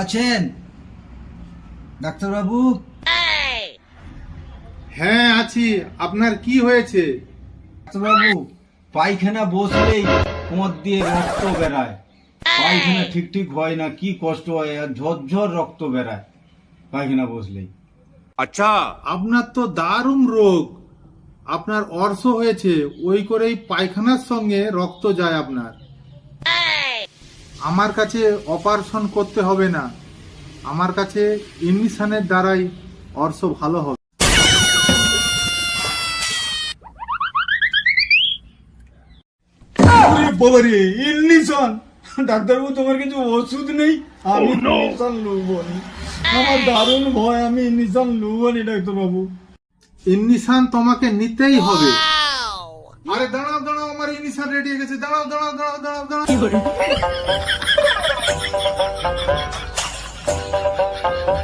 আছেন? ডাক্তারবাবু? হ্যাঁ আছি। আপনার কি হয়েছে? ডাক্তারবাবু, পায়খানা বসলেই কোঁত দিয়ে রক্ত বেরায়। পায়খানা ঠিক ঠিক হয় না, কি কষ্ট হয়, আর ঝরঝর রক্ত বেরায় পায়খানা বসলেই। अच्छा। আপনার তো দারুণ রোগ। আপনার অর্শ হয়েছে, ওই করেই পায়খানার সঙ্গে রক্ত যায় আপনার। আমার কাছে অপারেশন করতে হবে না, আমার কাছে ইনজেকশনের দ্বারাই অর্শ ভালো হবে। বাবারে, ইনজেকশন! ডাক্তারবাবু, তোমার কিছু ওষুধ নেই? আমি ইনজেকশন লুবো নি, আমার দারুণ ভয়, আমি ইনজেকশন লুবো নি ডাক্তারবাবু। ইনজেকশন তোমাকে নিতেই হবে। আরে দাঁড়াও দাঁড়াও, আমার ইনজেকশন রেডি হয়ে গেছে। দাঁড়াও দাঁড়াও দাঁড়াও দাঁড়াও দাঁড়াও।